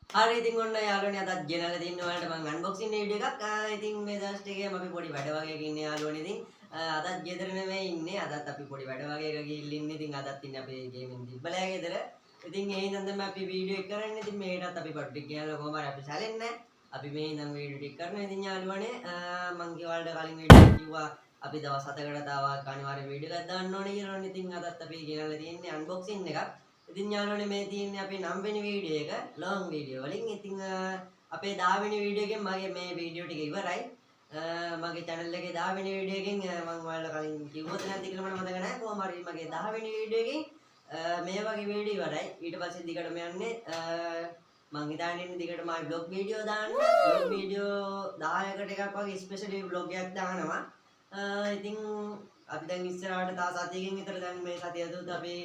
හරි ඉතින් ඔන්න යාළුවනේ අදත් ගෙනල්ලා තින්න ඔයාලට මම අන්බොක්සින් වීඩියෝ එකක්. ඉතින් මේ දවස් ටිකේම අපි පොඩි වැඩ වගේක ඉන්නේ යාළුවනේ. ඉතින් අදත් ගෙදර නෙමෙයි ඉන්නේ. අදත් අපි පොඩි වැඩ වගේක ගිහින් ඉන්නේ. ඉතින් අදත් ඉන්නේ අපේ ගේමින් තිබ්බලෑ ගෙදර. ඉතින් ඒ හින්දා තමයි අපි වීඩියෝ එක කරන්නේ. ඉතින් මේකටත් අපි පොඩ්ඩක් කියනවා කොහොම හරි අපි සැලෙන්නේ නැහැ. අපි මේ ඉඳන් වීඩියෝ ටික කරනවා. ඉතින් යාළුවනේ මම ඔයාලට කලින් වීඩියෝ කිව්වා අපි දවස් 7කට තාවක් අනිවාර්ය වීඩියෝ එකක් දාන්න ඕනේ කියලා. ඉතින් අදත් අපි ගෙනල්ලා තියෙන්නේ අන්බොක්සින් එකක්. ඉතින් යාළුවනේ මේ තියෙන්නේ අපේ 9 වෙනි වීඩියෝ එක ලොං වීඩියෝ වලින්. ඉතින් අපේ 10 වෙනි වීඩියෝ එකෙන් මගේ මේ වීඩියෝ ටික ඉවරයි. මගේ channel එකේ 10 වෙනි වීඩියෝ එකෙන් මම ඔයාලට කලින් කිව්වොත් නැද්ද කියලා මට මතක නැහැ. කොහොම හරි මගේ 10 වෙනි වීඩියෝ එකෙන් මේ වගේ වීඩියෝ ඉවරයි. ඊට පස්සේ දිගටම යන්නේ මම හිතාගෙන ඉන්නේ දිගටම ආයි vlog වීඩියෝ දාන්න. vlog වීඩියෝ 10කට එකක් වගේ ස්පෙෂලි vlog එකක් දානවා. ඉතින් අපි දැන් ඉස්සරහට තා සතියකින් විතර දැන් මේ සතිය දුත් අපි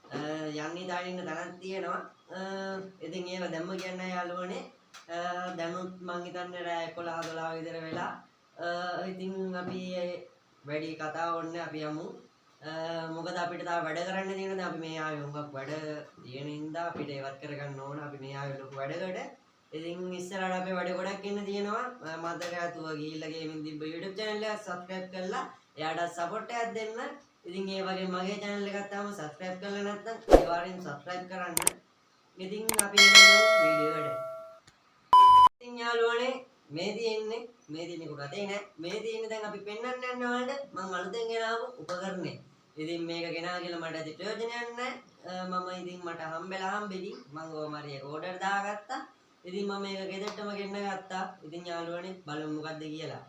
යන්නේ දාගෙන ඉන්න තැනක් තියෙනවා. ඉතින් ඒව දැම්ම කියන්නේ යාළුවනේ. දැනුත් මං හිතන්නේ රෑ 11 12 විතර වෙලා. ඉතින් අපි වැඩි කතා ඕනේ අපි යමු. මොකද අපිට තාම වැඩ කරන්න තියෙනවා. අපි මේ ආවේ හුඟක් වැඩ තියෙන හින්දා අපිට ඒවත් කරගන්න ඕන. අපි මේ ආවේ ලොකු වැඩකට. ඉතින් ඉස්සරහට අපේ වැඩ ගොඩක් ඉන්න තියෙනවා. මතක ඇතුව ගිහිල්ලා ගේමින් තිබ්බ YouTube channel එක subscribe කරලා එයාට support එකක් දෙන්න. ඉතින් ඒ වගේ මගේ channel එකත් තාම subscribe කරලා නැත්නම් අනිවාර්යෙන් subscribe කරන්න. ඉතින් අපි යනවා වීඩියෝ එකට. ඉතින් යාළුවනේ මේ තියෙන්නේ කොට අතේ නෑ. මේ තියෙන්නේ දැන් අපි පෙන්වන්න යනවා වලට මම අලුතෙන් ගෙනාවු උපකරණේ. ඉතින් මේක ගෙනා කියලා මට ඇති ප්‍රයෝජනයක් නැහැ. මම ඉතින් මට හම්බෙදි මම ඕමාරිය ඕඩර් දාගත්තා. ඉතින් මම මේක ගෙදරටම ගෙන්න ගත්තා. ඉතින් යාළුවනේ බලමු මොකද්ද කියලා.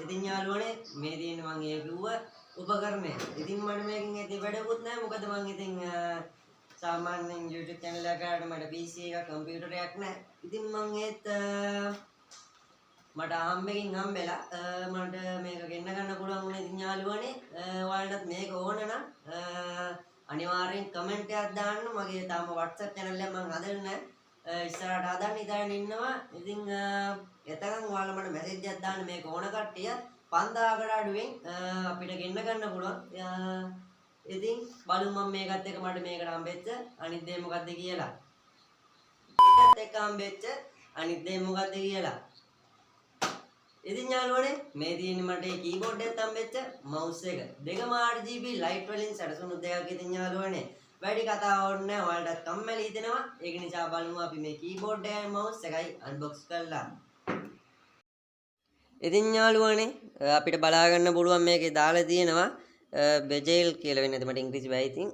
ඉතින් යාළුවනේ මේ තියෙන මම ඒ කිව්ව උපකරණය. ඉතින් මට මේකෙන් ඇති වැඩකුත් නැහැ. මොකද මම ඉතින් සාමාන්‍යයෙන් YouTube channel එකකට මට PC එකක් කම්පියුටර් එකක් නැහැ. ඉතින් මම ඒත් මට හම්බෙලා මට මේක ගෙන්න ගන්න පුළුවන් වුණා. ඉතින් යාළුවනේ ඔයාලටත් මේක ඕන නම් අනිවාර්යෙන් කමෙන්ට් එකක් දාන්න. මගේ තාම WhatsApp channel එක මම හදලා නැහැ. ඉස්සරහට හදන්න ඉඳන් ඉන්නවා. ඉතින් එතකන් ඔයාලා මට මැසේජ් එකක් දාන්න මේක ඕන කට්ටිය 5000කට අඩුවෙන් අපිට ගෙන්න ගන්න පුළුවන්. ඉතින් බලමු මම මේකත් එක්ක මට මේකට හම්බෙච්ච අනිත් දේ මොකද්ද කියලා. මේකත් එක්ක හම්බෙච්ච අනිත් දේ මොකද්ද කියලා. ඉතින් යාළුවනේ මේ තියෙන්නේ මට මේ කීබෝඩ් එකත් හම්බෙච්ච මවුස් එක. දෙකම RGB ලයිට් වලින් සැරසුණු දෙයක්. ඉතින් යාළුවනේ වැඩි කතා ඕනේ නැහැ. ඔයාලටත් කම්මැලි හිතෙනවා. ඒක නිසා බලමු අපි මේ කීබෝඩ් එකයි මවුස් එකයි අන්බොක්ස් කරලා. ඉතින් යාළුවනේ අපිට බලා ගන්න පුළුවන් මේකේ දාලා තියෙනවා බෙජෙල් කියලා වෙන්නේ නැත්නම් මට ඉංග්‍රීසි බෑ ඉතින්.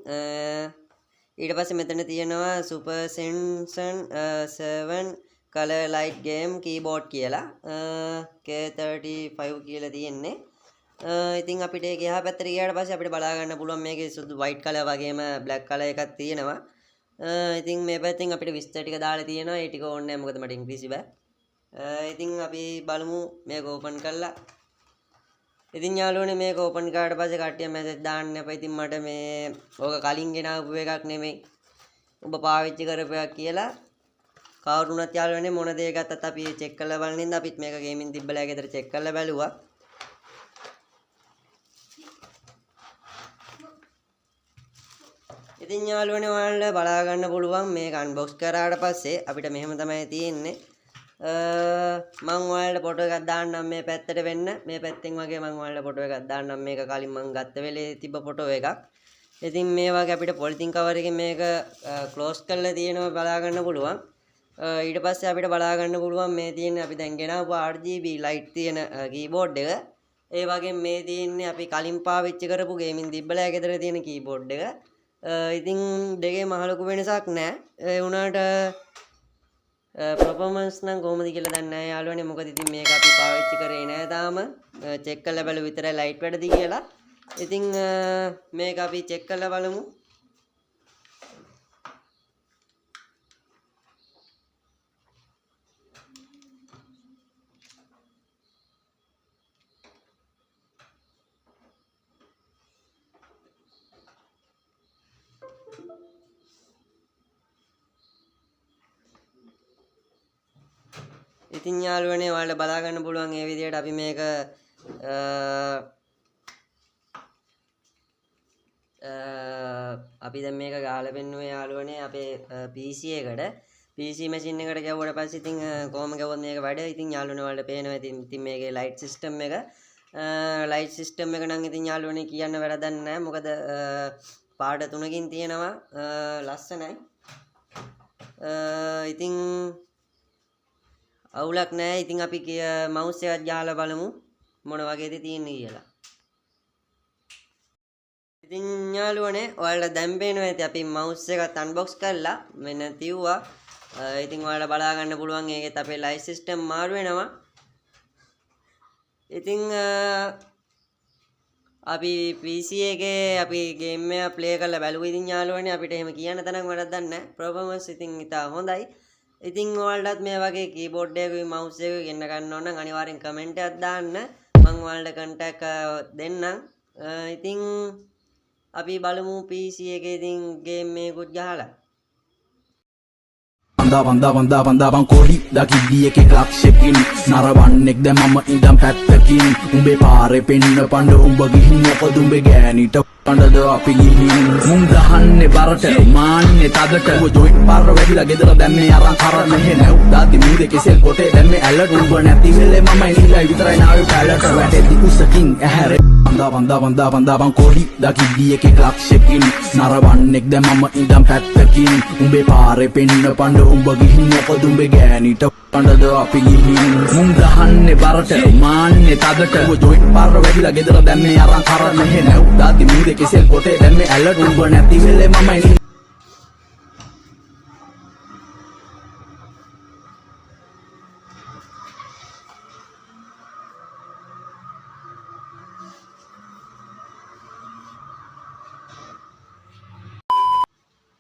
ඊට පස්සේ මෙතන තියෙනවා Super Senson 7 color light game keyboard කියලා. K35 කියලා තියෙන්නේ. ඉතින් අපිට ඒක එහා පැත්තට ගියාට පස්සේ අපිට බලා ගන්න පුළුවන් මේකේ සුදු white color වගේම black color එකක් තියෙනවා. ඉතින් මේ පැත්තෙන් අපිට විස්තර ටික දාලා තියෙනවා. ඒ ටික ඕනේ නැහැ මොකද මට ඉංග්‍රීසි බෑ. ඉතින් අපි බලමු මේක ඕපන් කරලා. ඉතින් යාළුවනේ මේක ඕපන් කරාට පස්සේ කට්ටිය මැසේජ් දාන්න එපා. ඉතින් මට මේ ඕක කලින් ගෙනාවු එකක් නෙමෙයි. ඔබ පාවිච්චි කරපු එකක් කියලා. කවුරුණත් යාළුවනේ මොන දේ ගත්තත් අපි චෙක් කරලා බලන ඉඳන් අපිත් මේක ගේමින් තිබ්බලා ගෙදර චෙක් කරලා බැලුවා. ඉතින් යාළුවනේ ඔයාලට බලා ගන්න පුළුවන් මේක අන්බොක්ස් කරාට පස්සේ අපිට මෙහෙම තමයි තියෙන්නේ. මම ඔයාලට ෆොටෝ එකක් දාන්නම් මේ පැත්තට වෙන්න. මේ පැත්තෙන් වගේ මම ඔයාලට ෆොටෝ එකක් දාන්නම්. මේක කලින් මම ගත්ත වෙලේ තිබ්බ ෆොටෝ එකක්. ඉතින් මේ වගේ අපිට පොලිතින් කවර් එකකින් මේක ක්ලෝස් කරලා තියෙනවා බලා ගන්න පුළුවන්. ඊට පස්සේ අපිට බලා ගන්න පුළුවන් මේ තියෙන අපි දැන් ගෙනාවු RGB light තියෙන කීබෝඩ් එක. ඒ වගේම මේ තියෙන්නේ අපි කලින් පාවිච්චි කරපු ගේමින් තිබ්බලා ගෙදර තියෙන කීබෝඩ් එක. ඉතින් දෙකේ මහ ලොකු වෙනසක් නැහැ. ඒ වුණාට performance නම් කොහොමද කියලා දන්නේ නැහැ යාළුවනේ. මොකද ඉතින් මේක අපි පාවිච්චි කරේ නැහැ තාම. චෙක් කරලා බලමු විතරයි ලයිට් වැඩද කියලා. ඉතින් මේක අපි චෙක් කරලා බලමු. ඉතින් යාළුවනේ ඔයාලට බලා ගන්න පුළුවන් මේ විදිහට අපි මේක අපි දැන් මේක ගාලා පෙන්නුවේ යාළුවනේ අපේ PC එකට PC machine එකට ගැවුවට පස්සේ ඉතින් කොහොම ගැවුවත් මේක වැඩ. ඉතින් යාළුවනේ වලට පේනවා ඉතින් මේකේ light system එක නම් ඉතින් යාළුවනේ කියන්න වැරදක් නැහැ. මොකද පාට තුනකින් තියෙනවා ලස්සනයි. ඉතින් අවුලක් නැහැ. ඉතින් අපි mouse එකත් ගහලා බලමු මොන වගේද තියෙන්නේ කියලා. ඉතින් යාළුවනේ ඔයාලට දැන් පේනවා ඇති අපි mouse එකත් unbox කරලා මෙන්න තියුවා. ඉතින් ඔයාලට බලා ගන්න පුළුවන් ඒකෙත් අපේ light system මාරු වෙනවා. ඉතින් අපි PC එකේ අපි game එක play කරලා බැලුවා. ඉතින් යාළුවනේ අපිට එහෙම කියන්න තරම් වැඩක් නැහැ. performance ඉතින් ඉතා හොඳයි. ඉතින් ඔයාලටත් මේ වගේ keyboard එකකුයි mouse එකකුයි ගෙන්න ගන්න ඕන නම් අනිවාර්යෙන් comment එකක් දාන්න. මම ඔයාලට contact දෙන්නම්. ඉතින් අපි බලමු PC එකේ ඉතින් game එකකුත් ගහලා. වන්දාවන් කොඩි දකිද්දී එකෙක් ලක්ෂකින් නරවන්නෙක් දැන් මම ඉඳන් පැත්තකින් උඹේ පාරේ පෙන්න පඬ උඹ ගිහින් මොකද උඹේ ගෑනිට පඬද අපි ගිහින් මුන් ගහන්නේ බරට මාන්නේ තදට උඹ ජොයින්ට් පාර වැඩිලා ගෙදර දැන් මේ අරන් කරන්න මෙහෙ නැව් දාති මූදේ කෙසෙල් පොටේ දැන් මේ ඇලට උඹ නැති වෙලේ මම ඉනිලා විතරයි නාවේ පැලට වැටෙද්දි කුසකින් ඇහැරේ වන්දාවන් කොඩි දකිද්දී එකෙක් ලක්ෂකින් නරවන්නෙක් දැන් මම ඉඳන් පැත්තකින් උඹේ පාරේ පෙන්න පඬ උඹ ගිහින් මොකද උඹේ ගෑනිට පඬද අපි ගිහින් මුන් ගහන්නේ බරට මාන්නේ තදට උඹ ජොයින්ට් පාර වැඩිලා ගෙදර දැන් මේ අරන් කරන්න මෙහෙ නැව් දාති මූදේ කෙසෙල් පොටේ දැන් මේ ඇලට උඹ නැති වෙලේ මම ඉනිලා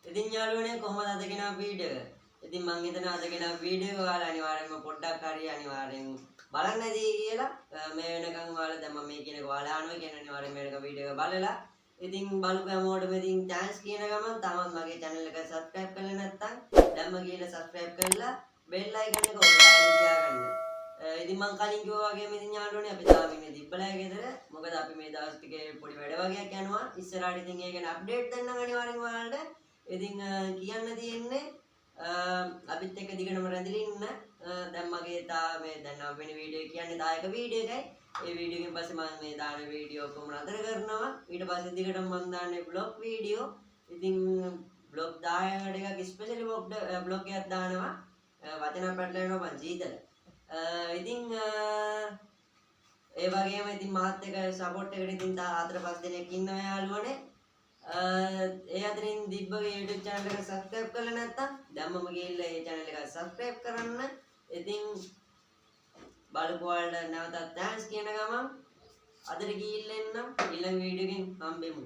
ඉතින් යාළුවනේ කොහොමද අද ගෙනාව වීඩියෝ එක? ඉතින් මම හිතනවා අද ගෙනාව වීඩියෝ එක ඔයාලා අනිවාර්යෙන්ම පොඩ්ඩක් හරි අනිවාර්යෙන් බලන්න ඇති කියලා. මේ වෙනකන් ඔයාලා දැන් මම මේ කියන එක ඔයාලා අහනවා කියන අනිවාර්යෙන් මේක වීඩියෝ එක බලලා ඉතින් බලපු හැමෝටම ඉතින් chance කියන ගමන් තාමත් මගේ channel එක subscribe කරලා නැත්නම් දැන්ම ගිහලා subscribe කරලා bell icon එක ඔයාලා තියාගන්න. ඉතින් මම කලින් කිව්වා වගේම ඉතින් යාළුවනේ අපි තාම ඉන්නේ දිබ්බලෑ ගෙදර. මොකද අපි මේ දවස් ටිකේ පොඩි වැඩ වගේක් යනවා. ඉස්සරහට ඉතින් ඒක ගැන අප්ඩේට් දෙන්නම් අනිවාර්යෙන් ඔයාලට. ඉතින් කියන්න තියෙන්නේ අපිත් එක්ක දිගටම රැඳිලා ඉන්න. දැන් මගේ මේ දැන් වෙන වීඩියෝ කියන්නේ දායක වීඩියෝ එකයි. ඒ වීඩියෝ එකෙන් පස්සේ මම මේ දාන වීඩියෝ ඔක්කොම නතර කරනවා. ඊට පස්සේ දිගටම මම දාන්නේ බ්ලොග් වීඩියෝ. ඉතින් බ්ලොග් 10කට එකක් ස්පෙෂලි බ්ලොග් එකක් දානවා. වචන පැටලෙනවා මං ජීතල. ඉතින් ඒ වගේම ඉතින් මාත් එක්ක සපෝට් එකට ඉතින් 4-5 දෙනෙක් ඉන්නවා යාළුවනේ. ඒ අතරින් දිබ්බගේ YouTube channel එක subscribe කරලා නැත්නම් දැම්මම ගිහිල්ලා ඒ channel එක subscribe කරන්න. ඉතින් බලපු වලට නැවතත් thanks කියන ගමන් අදට ගිහිල්ලා එන්නම් ඊළඟ වීඩියෝ එකෙන් හම්බෙමු.